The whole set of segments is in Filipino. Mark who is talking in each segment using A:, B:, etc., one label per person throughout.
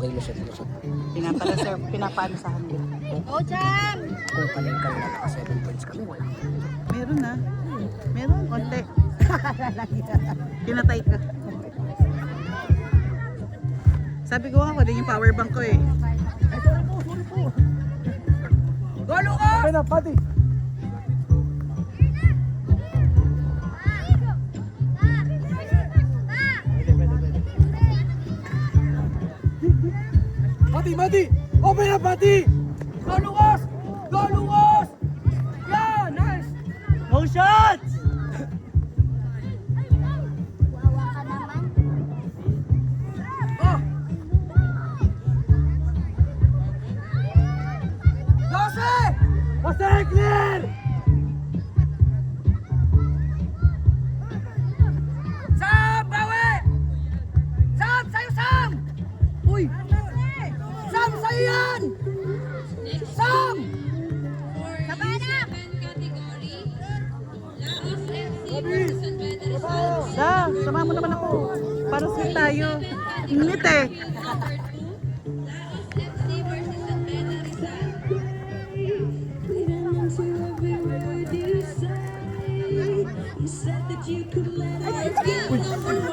A: kilo siya dito sa
B: Pinapaano sa kanila.
C: Go, Jam!
A: kung kanina kanina naka 7 points kami, wala.
B: Meron na. Meron, konti. Kinatay ka. Sabi ko nga, din yung power bank ko eh.
C: Go, Lucas!
A: Okay na, pati! Pati, pati! Open na, pati!
C: Go, Lucas! Go, Lucas! Yeah, nice!
B: No shots!
D: Wawa ka naman.
C: Oh! Jose!
A: Jose, clear!
C: Sam, bawi! Sam, sa'yo, Sam! Uy! Sam, sa'yo yan! Sam!
D: Sabana!
B: Sama mo naman ako. Para sweet tayo. Init eh.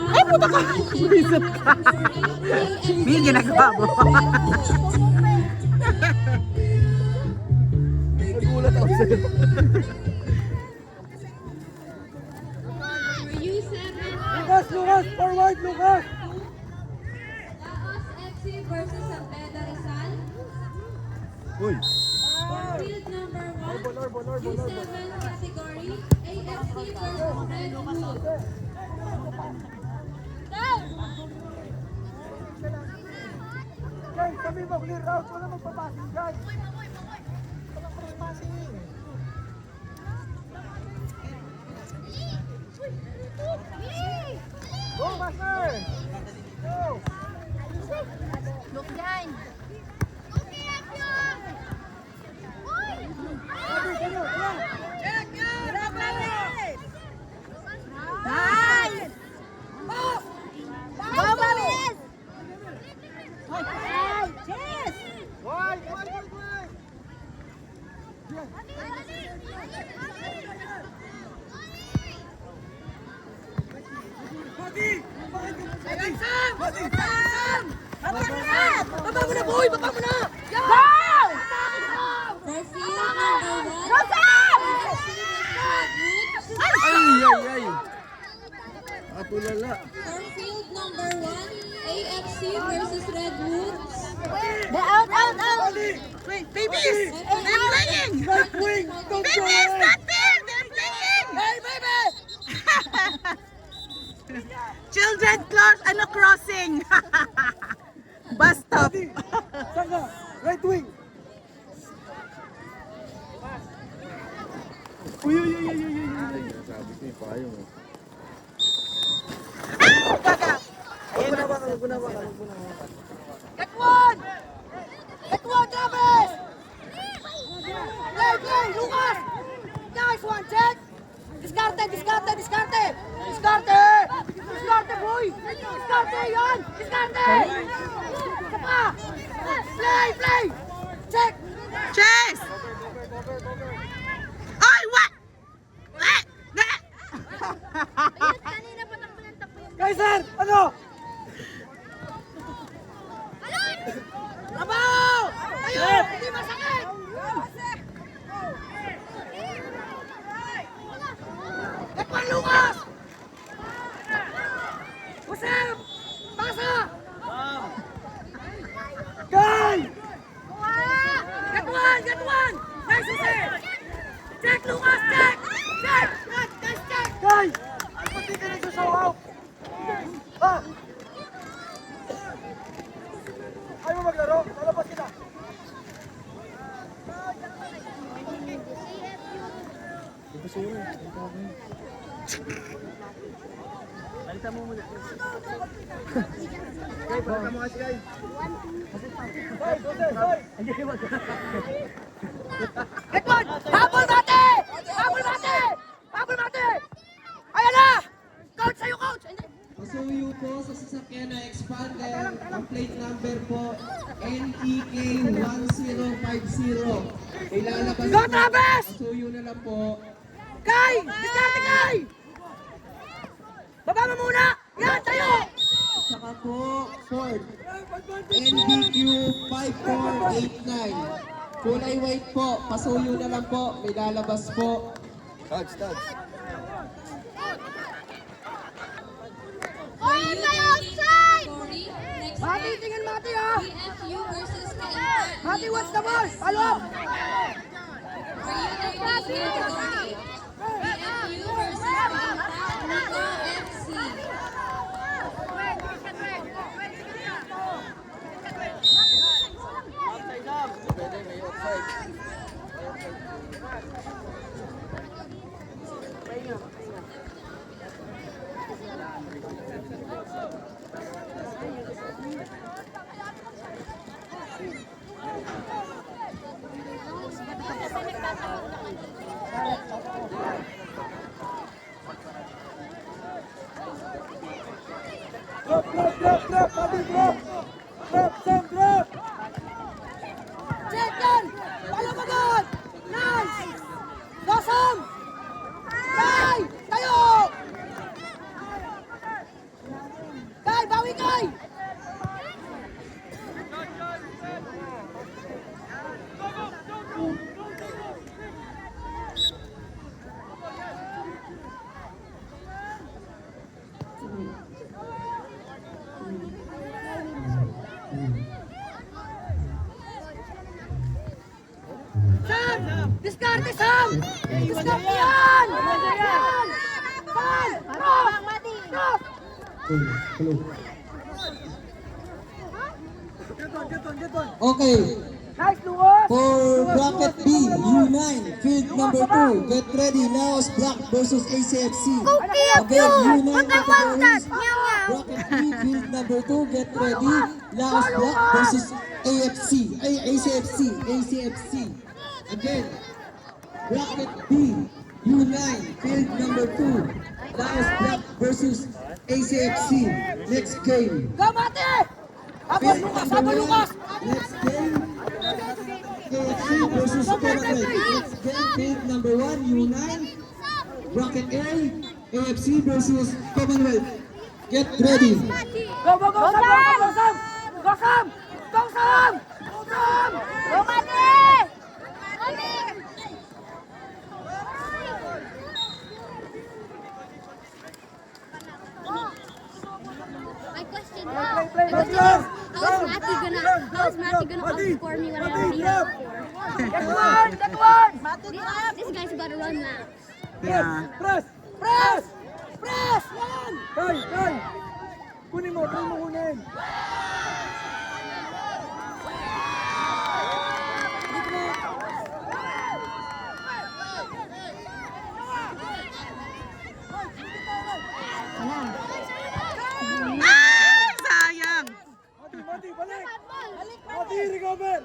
B: Ay, puta ka! Bulisap ka. May ginagawa mo.
A: Nagulat ako sa'yo. Lucas, Lucas! Forward, Lucas!
E: Laos FC versus San Pedro Rizal.
A: Uy!
E: Field number 1, U7 category, AFC versus Red Bull.
A: Guys, sabi mo, clear out. Wala magpapassing, guys. Walang cross-passing. Go, Master! Go!
D: Look dyan.
A: Sabi, kayo, yan!
C: Check yan! Mabilis!
D: Nice!
C: Pass!
D: Go, Maris!
C: Yes!
A: Wide, wide, wide, wide! Pati!
C: Ayan, Sam! Sam! Baba mo na! Baba mo na, boy! Baba mo na! Yan!
D: Go!
E: For field number 1,
D: Go, Sam!
A: Ay, ay, ay! Atulala.
E: for field number 1, AFC versus Redwoods.
D: The out, out, out!
A: Pati!
B: Wait, babies! They're playing!
A: Right wing! Don't go
B: Babies,
A: ahead!
B: not there! They're playing!
C: Hey, baby!
B: Children crossing! Bus stop!
A: Pati! Saan ka? Right wing! Uy, uy, uy, uy, uy, uy, uy! Sabi ko yung payong eh.
B: Gaga!
A: Huwag mo na baka, huwag mo na baka, huwag mo na baka.
C: Get one! Get one, Travis! Play, play! Lucas! Nice one, check! Diskarte, diskarte, diskarte! Diskarte! Diskarte, boy! Diskarte, yan! Diskarte! Isa pa! Play, play! Check!
B: Chase! Ay, what? What?
D: Kanina pa takbo ng takbo yung...
A: Kaiser! Ano?
C: Trabaho! Ayun! Hindi masakit! Get one, Lucas! Jose! Pasa!
A: Guy!
C: Get one! Get one! Nice, Jose! Check, Lucas! Check! Check! Nice, check!
A: Guy! Ay, pati ka nagsasaw out! Ah! Ayaw mo maglaro? Lalabas sila! Ito sa'yo eh. Ito ako eh. Balita mo muna. Guy, balita mo kasi guy. Guy, Jose, guy!
C: Get one! Habol mate! Habol mate! Habol mate! Ayan na! Coach, sa'yo, coach! Hindi.
F: Pasuyo po sa sasakyan na expander, ang plate number po NTK 1050. Ilalabas
C: Go, Travis!
F: Suyo na lang po.
C: Kay! Diskarte, Kay! Baba mo muna! Yan, tayo!
F: Saka po, Ford. NBQ 5489. Kulay white po. Pasuyo na lang po. May lalabas po.
E: For youth drinking category, next
C: Mati,
E: round,
C: tingin Mati ha!
E: PFU versus Kainta.
C: Mati, what's the ball? Follow up!
E: For youth drinking category, PFU versus Kainta, Nico FC.
A: Drop, Mati, drop! Drop, Sam, drop!
C: Check yan! Follow mo doon! Nice! Gosam! Kay! Tayo! Kay, bawi Kay! Sam! Diskarte, Sam! Diskarte yan! Yan! Sam! Drop! Drop!
F: Okay.
C: Nice, Luos!
F: For bracket B, U9, field number 2. Get ready. Laos Black versus ACFC. Again, U9 categories. Bracket B, field number 2. Get ready. Laos Black versus ACFC. Again, bracket B, U9, field number 2. Laos Black versus ACFC. Next game.
C: Go, Mati! Ako,
F: Field
C: Lucas!
F: number
C: Ako, Lucas!
F: 1. Next game. KFC versus Commonwealth. Next game, field number 1, U9. Bracket A, AFC versus Commonwealth. Get ready.
C: Go, go, go, Sam! Go, Sam! Go, Sam! Go, Sam! Go, Sam!
D: Go, Mati!
G: My question
A: play,
G: now,
A: Mati,
G: how's Matty gonna outscore me when I already have
C: Get one! Get one!
G: this guy's about to run laps.
B: Yeah.
A: Press!
C: Press! Press! Yan!
A: Kay! Kunin mo, try mo kunin.
B: Ay, sayang.
A: Mati, balik! Mati, recover!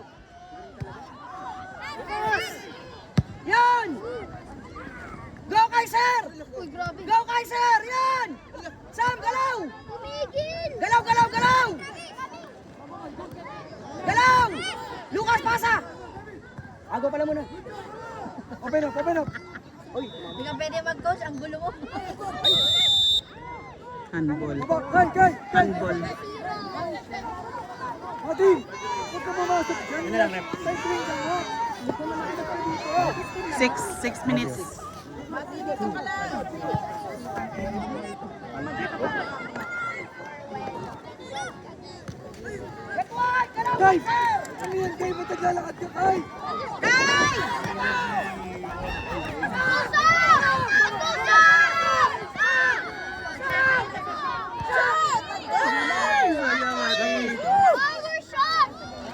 C: Yan! Go, Kaiser!
G: Uy, grabe.
C: Go, Kaiser! Yan! Sam, galaw!
G: Tumigil!
C: Galaw, galaw, galaw! Galaw! Lucas, pasa! Ako pala muna.
A: Open up!
D: Hindi ka pwede mag-coach, ang gulo mo.
B: Handball.
A: Baba, Kay!
B: Handball.
A: Mati! Huwag ka pumasok dyan! Yan lang, rep. Cycling ka nga! Huwag ka naman kita dito!
B: 6 minutes.
C: Get one! Galaw,
A: Kay!
C: Kaiser!
A: Ano yan, Kay? Ba't naglalakad ka, Kay?
G: Power shot!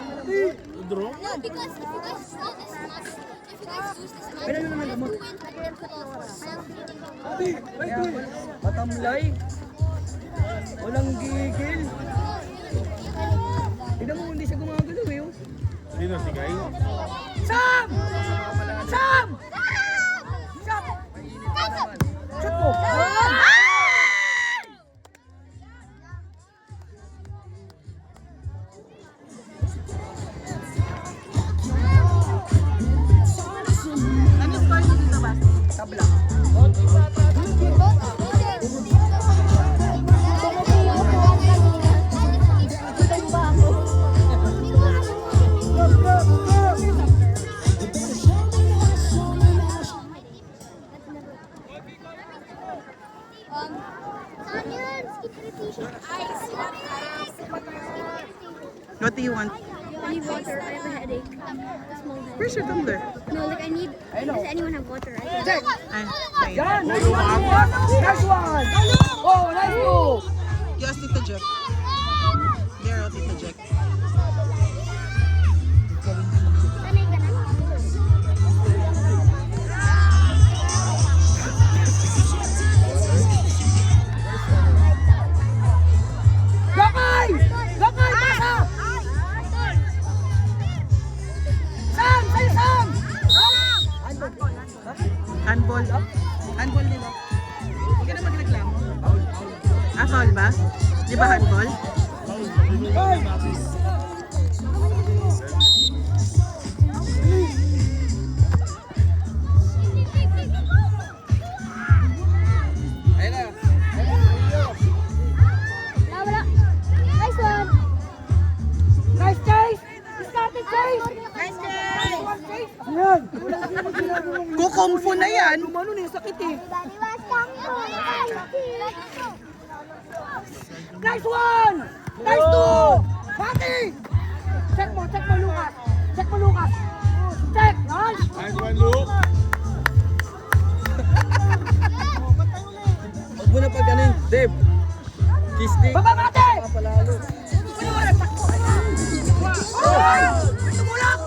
A: Mati!
G: No, because if you guys slow this match, if you guys lose this match, you have to win again for the self-leading.
A: Mati! Wait!
C: Matamlay. Walang gigil. Tignan mo, hindi siya gumagalaw eh. oh. Sam! Sam! Shot! Shot mo!
A: kabila.
B: What do you want?
G: I need water. I have a headache. Small head.
B: Where's your tumbler?
G: No, like I need. Does anyone have water? I
A: Check!
B: Ay, fine.
A: Yan! Nice one! Nice one! Oh, nice move!
B: Yes, Tita Jack. There, oh, Tita Jack.
G: Sanay ka na?
A: Lakay! Lakay! Pasa! Sam! Sa'yo, Sam!
B: Handball. Handball nila. Huwag ka na magreklamo. Ah, foul ba? Di ba handball?
A: Hey!
G: Wala. Nice one.
A: Nice chase!
G: Started chase.
A: Yan!
B: Kukumfu na yan.
A: Ano na yung sakit eh.
G: Baliwas kang
A: Nice one! Nice two! Pati! Check mo, Lucas! Check mo, Lucas! Check! Nice!
H: Nice one, Luke. Huwag mo na pag ano yung Dave. Kiss stick.
A: Baba, Pati!
H: Palalo.
A: Ay! Tumulak!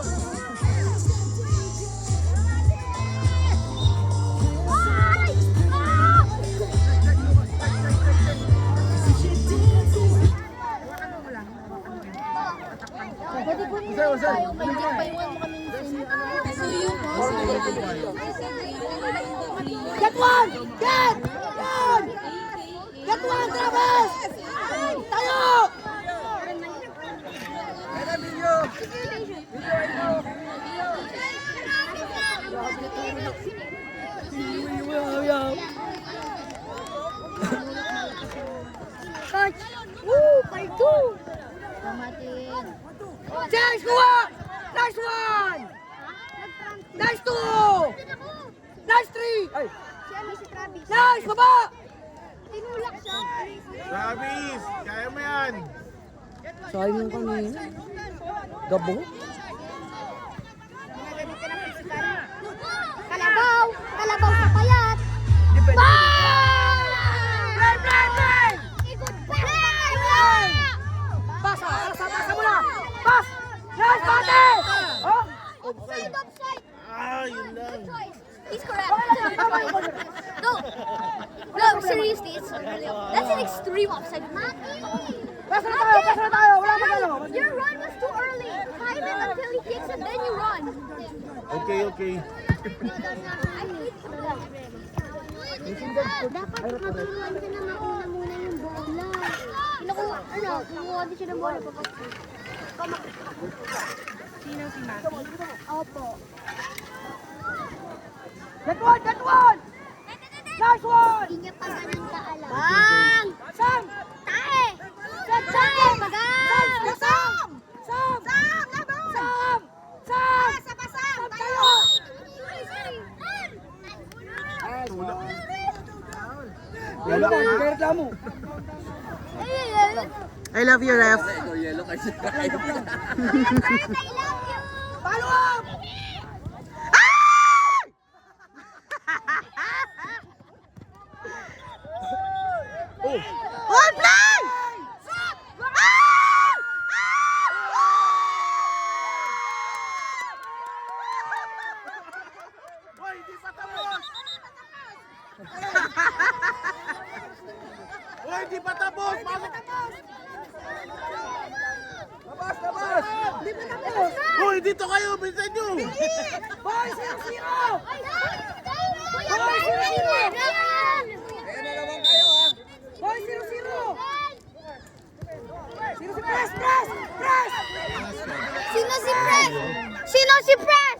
G: Pwede po nyo tayo paiwan mo kami sa inyo.
E: So yun po,
A: Get one! Get! Yan! Get one, Travis! Tayo!
G: Coach! Woo! Par 2! Kamatin.
A: James, kuha! Nice one! Nice two! Nice three! Ay!
G: Si ano si Travis?
A: Nice! Baba!
G: Tinulak siya.
H: Travis, kaya mo yan.
A: Sayang yung kanina. Gabo?
G: Kalabaw! Kalabaw sa payat!
A: Depende.
G: Bang!
A: Play, play, play!
G: Ikot pa!
A: Pass! Pasa mo na! Pass! Nice, Pati! Oh!
G: Offside! Offside!
H: Ah, yun lang.
G: Good choice. He's correct. No. No, seriously, that's an extreme offside.
A: Pass na tayo! Wala magano!
G: Your run was too early. Time it until he kicks and then you run.
H: Okay, okay.
G: Dapat matulungan ka na mauna muna yung bola. Kumuha din siya ng bola.
B: Sino si Maki?
G: Opo.
A: Get one! Get one! Nice one!
G: Hindi niya pa ganun kaalam. Bang!
A: Sam!
G: Tae! Tae! Bagang!
A: Sam! Sam! Sam! Sam! Sam! Sam! Tayo! Yelo ka, reklamo.
B: I love you, ref.
A: Follow up!
B: One play!
H: Hoy, hindi pa tapos. Hoy, hindi pa tapos. Pasok.
A: Labas! Hindi pa tapos!
H: Hoy, dito kayo. Bilisan nyo.
A: Boy, 0-0! Boy, 0-0! Sino si Press? Press! Press!
G: Sino si Press? Sino si Press?